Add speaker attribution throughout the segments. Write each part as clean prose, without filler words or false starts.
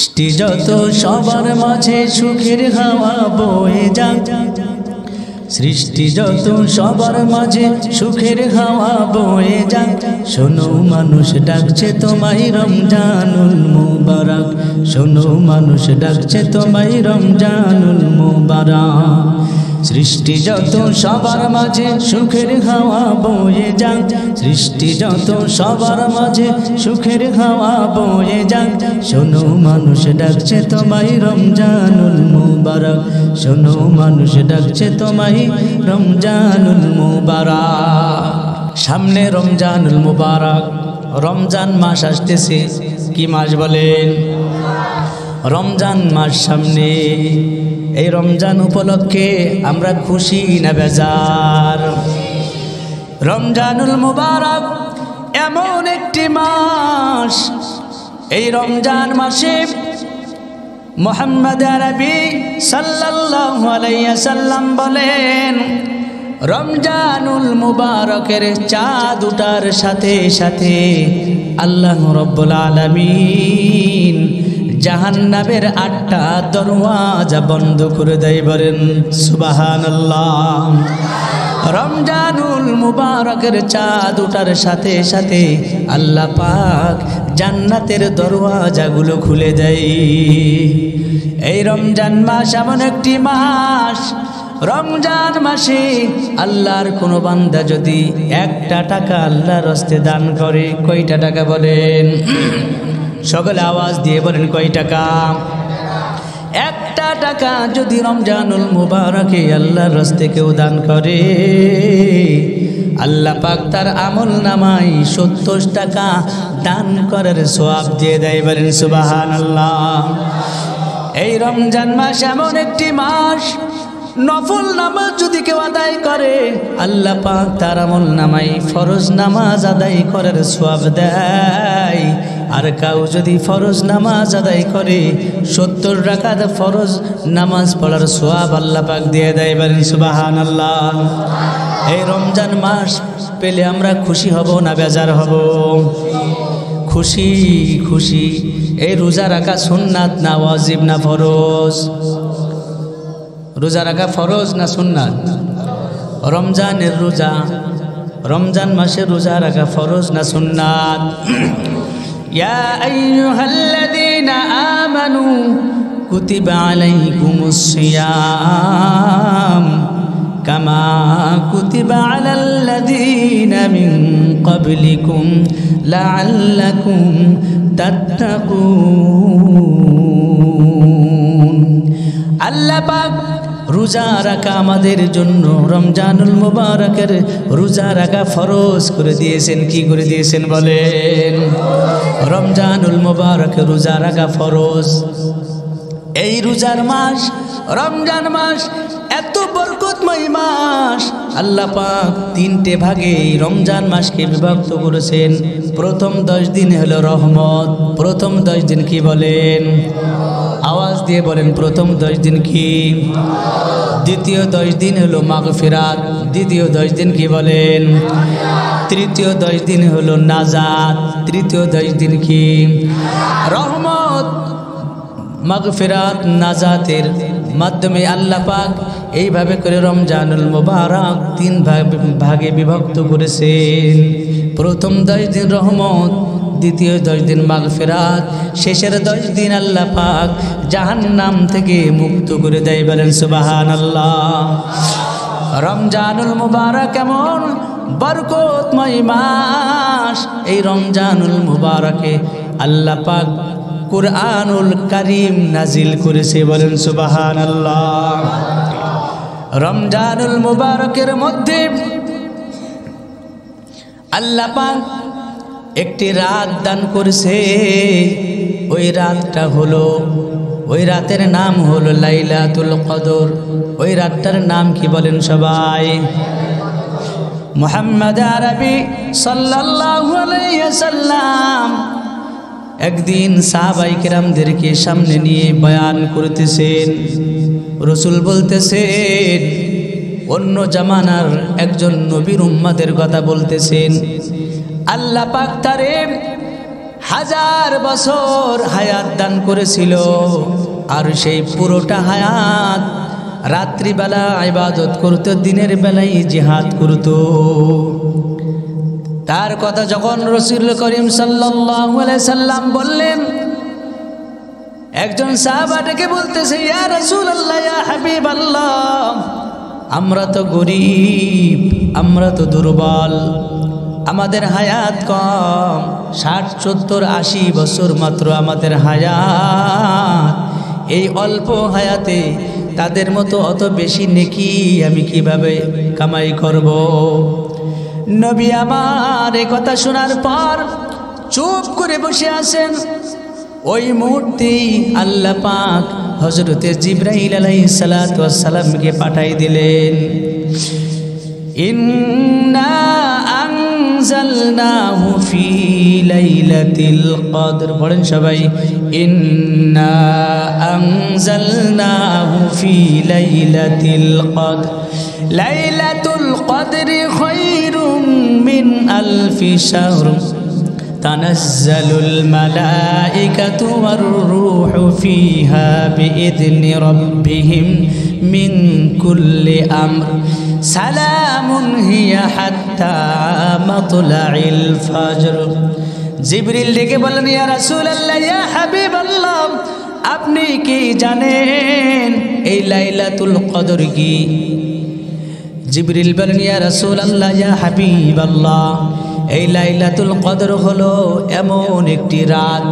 Speaker 1: সৃষ্টি যত সবার মাঝে সুখের হাওয়া বয়ে যাক, সৃষ্টি যত সবার মাঝে সুখের হাওয়া বয়ে যাক। শোনো মানুষ ডাকছে তোমায় রমজানুল মুবারক, শোনো মানুষ ডাকছে তোমায় রমজানুল মুবারক। সৃষ্টি যত সবার মাঝে সুখের হাওয়া বয়ে যাক, সৃষ্টি যত সবার মাঝে সুখের হাওয়া বয়ে যাক। শোনো মানুষ ডাকছে তোমায় রমজানুল মুবারক, শোনো মানুষ ডাকছে তোমায় রমজানুল মুবারক। সামনে রমজানুল মুবারক, রমজান মাস আসতেছে। কি মাস বলেন? রমজান মাস সামনে। এই রমজান উপলক্ষে আমরা খুশি না বেজার? রমজানুল মুবারক এমন একটি মাস, এই রমজান মাসে মুহাম্মদ আরবি সাল্লাল্লাহু আলাইহি ওয়াসাল্লাম বলেন, রমজানুল মুবারকের চাঁদ ওঠার সাথে সাথে আল্লাহ রাব্বুল আলামিন জাহান্নামের 8টা দরওয়াজা বন্ধ করে দেয়। বলেন সুবহানাল্লাহ। রমজানুল মুবারকের চাঁদ ওঠার সাথে সাথে আল্লাহ পাক জান্নাতের দরওয়াজাগুলো খুলে দেয়। এই রমজান মাস এমন একটি মাস, রমজান মাসে আল্লাহর কোনো বান্দা যদি 1টা টাকা আল্লাহর রাস্তায় দান করে, কয়টা টাকা বলেন? সকলে আওয়াজ দিয়ে বলেন কয় টাকা? 1টা টাকা যদি রমজানুল মুবারকে আল্লাহর রাস্তায় কেউ দান করে, আল্লাহ পাক তার আমল নামায় 70 টাকা দান করার সওয়াব দিয়ে দেয়। বলেন সুবহানাল্লাহ। এই রমজান মাস এমন একটি মাস, নফল নামাজ যদি কেউ আদায় করে, আল্লাহ পাক তার আমল নামায় ফরজ নামাজ আদায় করার সওয়াব দেয়। আর কেউ যদি ফরজ নামাজ আদায় করে 70 রাকাত ফরজ নামাজ পড়ার সওয়াব আল্লাহ পাক দিয়ে দেয়। বলেন সুবহানাল্লাহ। এই রমজান মাস পেলে আমরা খুশি হব না বেজার হব? খুশি খুশি। এই রোজা রাখা সুন্নাত না ওয়াজিব না ফরজ? রোজা রাখা ফরজ না সুন্নাত? রমজানের রোজা, রমজান মাসে রোজা রাখা ফরজ না সুন্নাত? ইয়া আইয়ুহাল্লাযীনা আমানু কুতিবা আলাইকুমুস সিয়াম কামা কুতিবা আলাল্লাযীনা মিন ক্বাবলিকুম লাআল্লাকুম তাত্তাকুন। আল্লাহ পাক রোজা রাখা আমাদের জন্য রমজানুল মুবারকের রোজা রাখা ফরজ করে দিয়েছেন। কি করে দিয়েছেন বলেন? রমজানুল মুবারকের রোজা রাখা ফরজ। এই রোজার মাস রমজান মাস এত বরকতময় মাস, আল্লাহ পাক 3টে ভাগে রমজান মাসকে বিভক্ত করেছেন। প্রথম 10 দিন হলো রহমত। প্রথম 10 দিন কি বলেন? আওয়াজ দিয়ে বলেন প্রথম 10 দিন কি? দ্বিতীয় 10 দিন হলো মাগফিরাত। দ্বিতীয় 10 দিন কি বলেন? তৃতীয় 10 দিন হলো নাজাত। তৃতীয় 10 দিন কি? রহমত মাগফিরাত নাজাতের মাধ্যমে আল্লাহ পাক এইভাবে করে রমজানুল মুবারক 3 ভাগে বিভক্ত করেছেন। প্রথম 10 দিন রহমত, দ্বিতীয় 10 দিন মাগফিরাত, শেষের 10 দিন আল্লাহ পাক জাহান্নাম থেকে মুক্ত করে দেয়। বলেন সুবহানাল্লাহ। রমজানুল মুবারক এমন বরকতময় মাস, এই রমজানুল মুবারকে আল্লাহ পাক কুরআনুল কারীম নাজিল করেছে। বলেন সুবহানাল্লাহ। রমজানুল মুবারকের মধ্যে আল্লাহ পাক একটি রাত দান করেছে। ওই রাতটা হলো, ওই রাতের নাম হলো লাইলাতুল কদর। ওই রাতটার নাম কি বলেন সবাই? মুহাম্মদ আরবি সাল্লাল্লাহু আলাইহি ওয়াসাল্লাম একদিন সাহাবায়ে কেরামদেরকে সামনে নিয়ে বয়ান করতেছেন। রাসূল বলতেছেন, অন্য জামানার একজন নবীর উম্মতের কথা বলতেছেন। আল্লাহ পাক তারে 1000 বছর হায়াত দান করেছিল, আর সেই পুরোটা হায়াত রাত্রিবেলা ইবাদত করত, দিনের বেলায় জিহাদ করত। তার কথা যখন রাসূল করিম সাল্লাল্লাহু আলাইহি সাল্লাম বললেন, একজন সাহাবা ডেকে বলতেছে, ইয়া রাসূলুল্লাহ, ইয়া হাবিবাল্লাহ, আমরা তো গরীব, আমরা তো দুর্বল, আমাদের হায়াত কম, 60, 70, 80 বছর মাত্র আমাদের হায়াত। এই অল্প হায়াতে তাদের মতো অত বেশি নেকি আমি কিভাবে কামাই করব? নবী আমার এই কথা শোনার পর চুপ করে বসে আছেন। ওই মুহূর্তে আল্লাহ পাক হযরতে জিবরাইল আলাইহিস সালাতু ওয়াস সালামকে পাঠাই দিলেন। ইন্না আনজালনাহু ফি লাইলাতিল কদর, বলেন সবাই, ইন্না আনজালনাহু ফি লাইলাতিল কদর, লাইলাতুল কদরি খায়রুম মিন আলফি শাহর, তানাজ্জালুল মালাইকাতু ওয়ার রূহু ফিহা বিইذনি রাব্বিহিম মিন কুল্লি আমর, সালামুন হিয়া হাত্তা মাতলাইল ফজর। জিবরিল ডেকে বলেন, ইয়া রাসূলুল্লাহ, ইয়া হাবিবাল্লাহ, আপনি কি জানেন এই লাইলাতুল কদর কি? জিবরিল বলেন, ইয়া রাসূলুল্লাহ, ইয়া হাবিবাল্লাহ, এই লাইলাতুল কদর হলো এমন একটি রাত,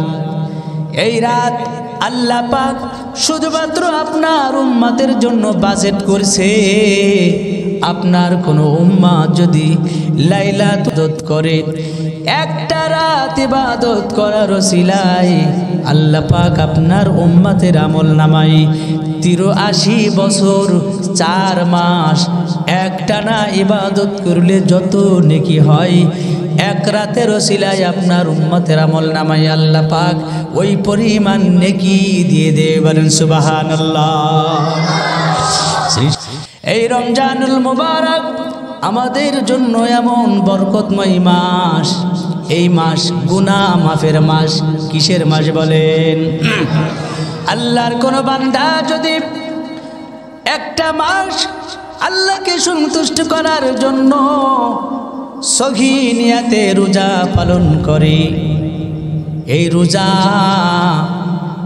Speaker 1: এই রাত আল্লাহ পাক শুধুমাত্র আপনার উম্মতের জন্য বাজেট করছে। আপনার কোনো উম্মত যদি লাইলাতুল করে, একটা রাত ইবাদত করার ওসিলায় আল্লাহ পাক আপনার উম্মতের আমল নামাই 83 বছর 4 মাস একটানা ইবাদত করলে যত নেকি হয়, এক রাতের ওসিলায় আপনার উম্মতের আমল নামাই আল্লাহ পাক ওই পরিমাণ নেকি দিয়ে দেবে। বলেন সুবহানাল্লাহ। এই রমজানুল মুবারক আমাদের জন্য এমন বরকতময় মাস। এই মাস গুনাহ মাফের মাস। কিসের মাস বলেন? আল্লাহর কোন বান্দা যদি একটা মাস আল্লাহকে সন্তুষ্ট করার জন্য সহি নিয়তে রোজা পালন করে, এই রোজা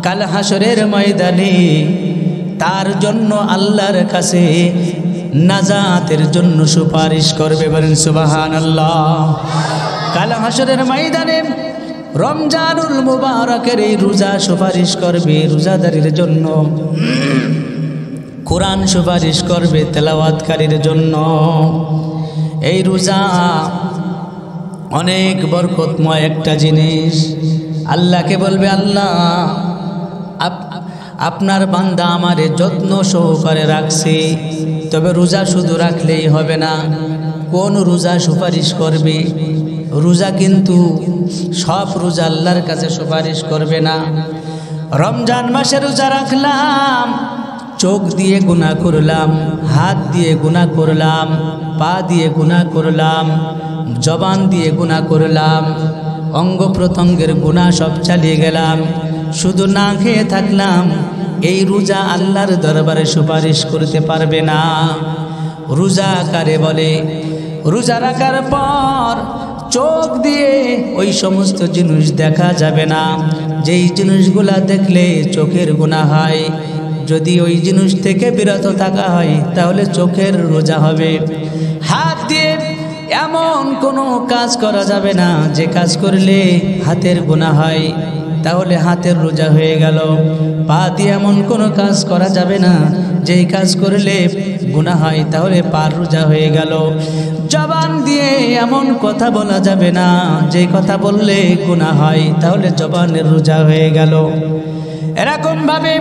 Speaker 1: কাল হাসরের ময়দানে তার জন্য আল্লাহর কাছে নাজাতের জন্য সুপারিশ করবে। বলেন সুবহানাল্লাহ। কাল হাসরের ময়দানে রমজানুল মুবারকের এই রোজা সুপারিশ করবে রোজাদারের জন্য, কোরআন সুপারিশ করবে তেলাওয়াতকারীর জন্য। এই রোজা অনেক বরকতময় একটা জিনিস। আল্লাহকে বলবে, আল্লাহ আপনার বান্দা আমারে যত্ন সহকারে রাখছে, তবে রোজা শুধু রাখলেই হবে না, কোন রোজা সুপারিশ করবে? রোজা কিন্তু সব রোজা আল্লাহর কাছে সুপারিশ করবে না। রমজান মাসে রোজা রাখলাম, চোখ দিয়ে গুনাহ করলাম, হাত দিয়ে গুনাহ করলাম, পা দিয়ে গুনাহ করলাম, জবান দিয়ে গুনাহ করলাম, অঙ্গ প্রত্যঙ্গের গুনাহ সব চালিয়ে গেলাম, শুধু না খেয়ে থাকলাম, এই রোজা আল্লাহর দরবারে সুপারিশ করতে পারবে না। রোজা কারে বলে? রোজা রাখার পর চোখ দিয়ে ওই সমস্ত জিনিস দেখা যাবে না, যেই জিনিসগুলা দেখলে চোখের গুনাহ হয়। যদি ওই জিনিস থেকে বিরত থাকা হয় তাহলে চোখের রোজা হবে। হাত দিয়ে এমন কোনো কাজ করা যাবে না যে কাজ করলে হাতের গুনাহ হয়, তাহলে হাতের রোজা হয়ে গেল। পা দিয়ে এমন কোনো কাজ করা যাবে না যেই কাজ করলে গুনাহ হয়, তাহলে পার রোজা হয়ে গেল। জবান দিয়ে এমন কথা বলা যাবে না যেই কথা বললে গুনাহ হয়, তাহলে জবানের রোজা হয়ে গেল। এরকম ভাবে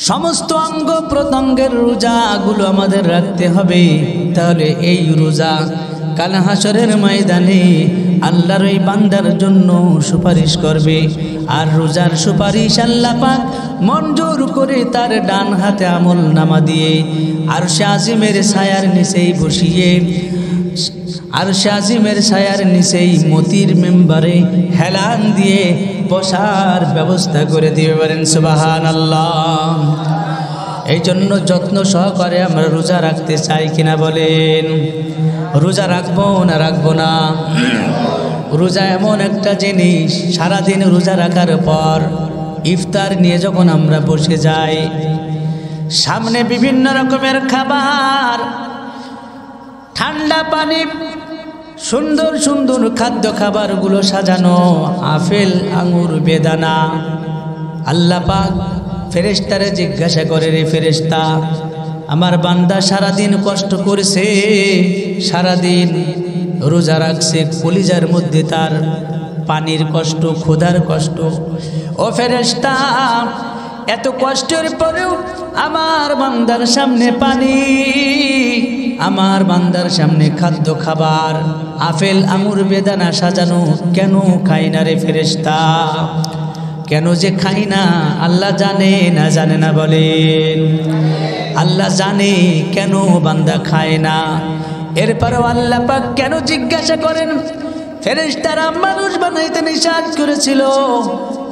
Speaker 1: সমস্ত অঙ্গ প্রত্যঙ্গের রোজাগুলো আমাদের রাখতে হবে। তাহলে এই রোজা কাল হাসরের ময়দানে আল্লাহর ওই বান্দার জন্য সুপারিশ করবে। আর রোজার সুপারিশ আল্লাহ পাক মঞ্জুর করে তার ডান হাতে আমল নামা দিয়ে আরশে আজিমের ছায়ার নিচেই বসিয়ে আরশে আজিমের ছায়ার নিচেই মতির মেম্বারে হেলান দিয়ে বসার ব্যবস্থা করে দিবে, বলেন সুবহানাল্লাহ। এই জন্য যত্ন সহকারে আমরা রোজা রাখতে চাই কিনা বলেন? রোজা রাখবো না রাখবো না? রোজা এমন একটা জিনিস, সারাদিন রোজা রাখার পর ইফতার নিয়ে যখন আমরা বসে যাই, সামনে বিভিন্ন রকমের খাবার, ঠান্ডা পানি, সুন্দর সুন্দর খাদ্য খাবারগুলো সাজানো, আপেল আঙুর বেদানা। আল্লাহ পাক ফেরেশতারে জিজ্ঞাসা করে, রে ফেরেশতা, আমার বান্দা সারাদিন কষ্ট করেছে, সারাদিন রোজা রাখছে, কলিজার মধ্যে তার পানির কষ্ট, ক্ষুধার কষ্ট। ও ফেরেশতা, এত কষ্টের পরেও আমার বান্দার সামনে পানি, আমার বান্দার সামনে খাদ্য খাবার, আপেল আঙুর বেদানা সাজানো, কেন খাই না রে ফেরেশতা? কেন যে খাই না? আল্লাহ জানে না জানে না বলেন? আল্লাহ জানে কেন বান্দা খায় না। এরপরও আল্লাহ পাক কেন জিজ্ঞাসা করেন? ফেরেশতারা মানুষ বানাইতে নিষেধ করেছিল।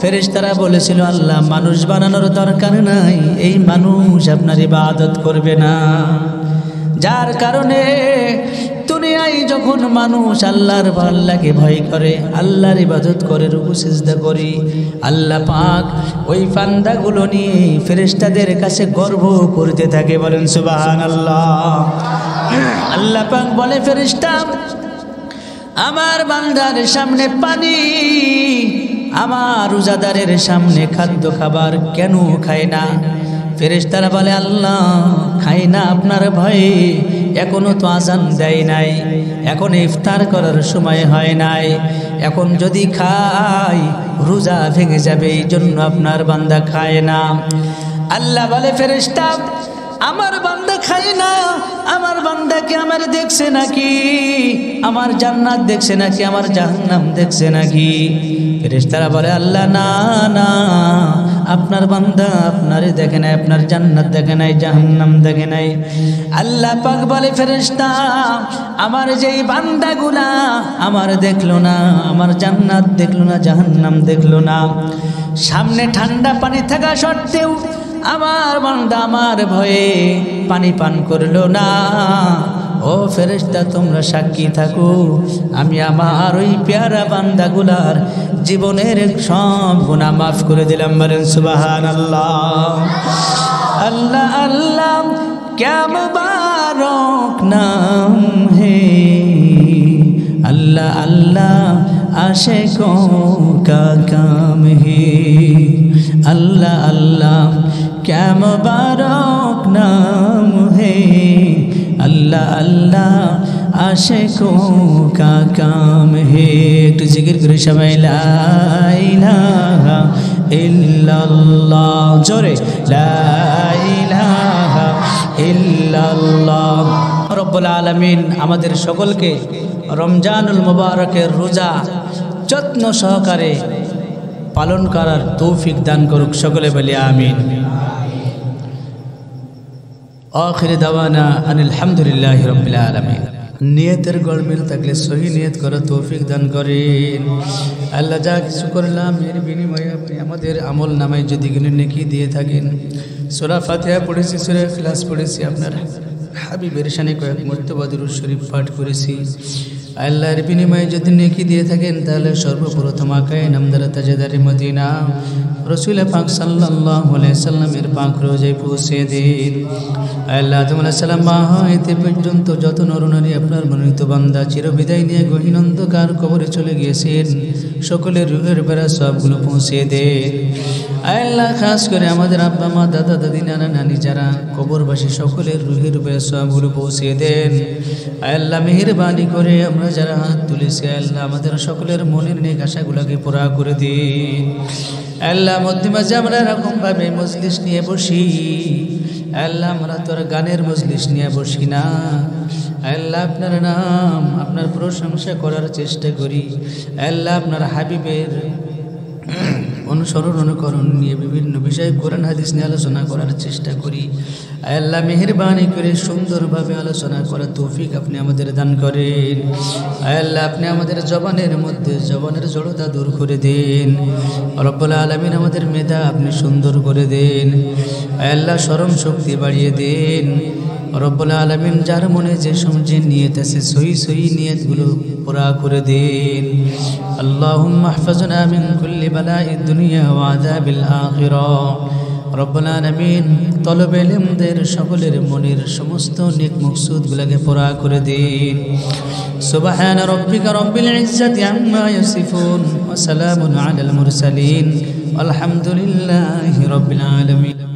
Speaker 1: ফেরেশতারা বলেছিল, আল্লাহ মানুষ বানানোর দরকার নাই, এই মানুষ আপনার ইবাদত করবে না। যার কারণে দুনিয়ায় যখন মানুষ আল্লাহকে ভয় করে, আল্লাহর ইবাদত করে, রুকু সিজদা করে, আল্লাহ পাক ওই বান্দাগুলো নিয়ে ফেরেশতাদের কাছে গর্ব করতে থাকে, বলেন সুবহানাল্লাহ। আল্লাহ পাক বলে, ফেরেশতা, আমার বান্দার সামনে পানি, আমার রোজাদারের সামনে খাদ্য খাবার কেন খায় না? ফেরেশতারা বলে, আল্লাহ খাই না আপনার ভয়ে, এখনো তো আজান দেয় নাই, এখন ইফতার করার সময় হয় নাই, এখন যদি খাই রোজা ভেঙে যাবে, এই জন্য আপনার বান্দা খায় না। আল্লাহ বলে, ফেরেশতা, আমার বান্দা খায় না, আমার বান্দাকে আমার দেখছে নাকি? আমার জান্নাত দেখছে নাকি? আমার জাহান্নাম দেখছে নাকি? ফেরেশতারা বলে, আল্লাহ না না, আপনার বান্দা আপনারে দেখে নাই, আপনার জান্নাত দেখে নাই, জাহান্নাম দেখে নাই। আল্লাহ পাক বলে, ফেরেশতা, আমার যেই বান্দাগুলা আমার দেখলো না, আমার জান্নাত দেখলো না, জাহান্নাম দেখলো না, সামনে ঠান্ডা পানি থাকা সত্ত্বেও আমার বান্দা আমার ভয়ে পানি পান করলো না, ও ফেরেশতা তোমরা সাক্ষী থাকো, আমি আমার ওই পেয়ারা বান্দাগুলার জীবনের সব গুনাহ মাফ করে দিলাম, বলেন সুবহানাল্লাহ। আল্লাহ আল্লাহ क्या मुबारक नाम है, अल्लाह अल्लाह आशिकों का काम है, अल्लाह अल्लाह क्या मुबारक नाम है, अल्लाह अल्लाह आशिकों का काम है। तो जिक्र करो सबाई ला इलाहा इल्लल्लाह, जोरे ला इलाहा इल्लल्लाह। रब्बुल आलमीन আমাদের সকলকে রমজানুল মুবারকের রোজা যত্ন সহকারে পালন করার তৌফিক দান করুক, সকলে বলি আমিন। আখির দাওয়ানা আনিল হামদুলিল্লাহি রাব্বিল আলামিন। নিয়তের গড়মিল থাকলে সহি নিয়ত করার তৌফিক দান করেন আল্লাহ। যা কিছু করলাম এর বিনিময়ে আপনি আমাদের আমল নামায় যদি কোনো নেকি দিয়ে থাকেন, সূরা ফাতিহা পড়েছি, সূরা ইখলাস পড়েছি, আপনার হাবিবের শানে কয়েক মর্তবা দুরূদ শরীফ পাঠ করেছি, আল্লাহর বিনিময়ে যদি নেকি দিয়ে থাকেন তাহলে সর্বপ্রথম আকায়ে নামদার তাজদারে মদিনা রাসূল পাক সাল্লাল্লাহু আলাইহি সাল্লামের পাক রোজায় পৌঁছে দিন। আল্লাহ তোমরা সালাম হইতে পর্যন্ত যত নরনারী আপনার মনোনীত বান্দা চিরবিদায় নিয়ে গহীন অন্ধকার কবরে চলে গিয়েছেন, সকলের রূহের বেড়া সবগুলো পৌঁছে দেন। আল্লাহ খাস করে আমাদের আব্বা মা দাদা দাদি নানা নানি যারা কবরবাসী, সকলের রূহের বেড়া সবগুলো পৌঁছে দেন। আল্লাহ মেহেরবানি করে আমরা যারা হাত তুলেছি, আল্লাহ আমাদের সকলের মনের নেক আশাগুলোকে পুরা করে দিন। আল্লাহ মধ্যে মাঝে আমরা এরকমভাবে মজলিস নিয়ে বসি, আল্লাহ আমরা তোর গানের মজলিস নিয়ে বসি না, আল্লাহ আপনার নাম আপনার প্রশংসা করার চেষ্টা করি। আল্লাহ আপনার হাবিবের অনুসরণ অনুকরণ নিয়ে বিভিন্ন বিষয়ে কোরআন হাদিস নিয়ে আলোচনা করার চেষ্টা করি। আয় আল্লাহ মেহেরবানি করে সুন্দরভাবে আলোচনা করার তৌফিক আপনি আমাদের দান করেন। আয় আল্লাহ আপনি আমাদের জবানের মধ্যে জবানের জড়তা দূর করে দেন। রব্বুল আলামিন আমাদের মেধা আপনি সুন্দর করে দেন। আয় আল্লাহ স্মরণ শক্তি বাড়িয়ে দেন। রব্বুল আলামিন যার মনে যে সমঝে নিয়ত আছে সহি নিয়তগুলো পুরা করে দেন। আল্লাহুম্মা ইহফাজনা মিন কুল্লি বালাইদ দুনিয়া ওয়া আযাবিল আখিরাহ। রব্বুল আলামিন তলবে ইলমদের সকলের মনের সমস্ত নেক মকসুদগুলোকে পুরা করে দেন। সুবহানা রাব্বিকা রাব্বিল ইজ্জাতি আম্মা ইয়াসিফুন ওয়া সালামুন আলাল মুরসালিন আলহামদুলিল্লাহি রাব্বিল আলামিন।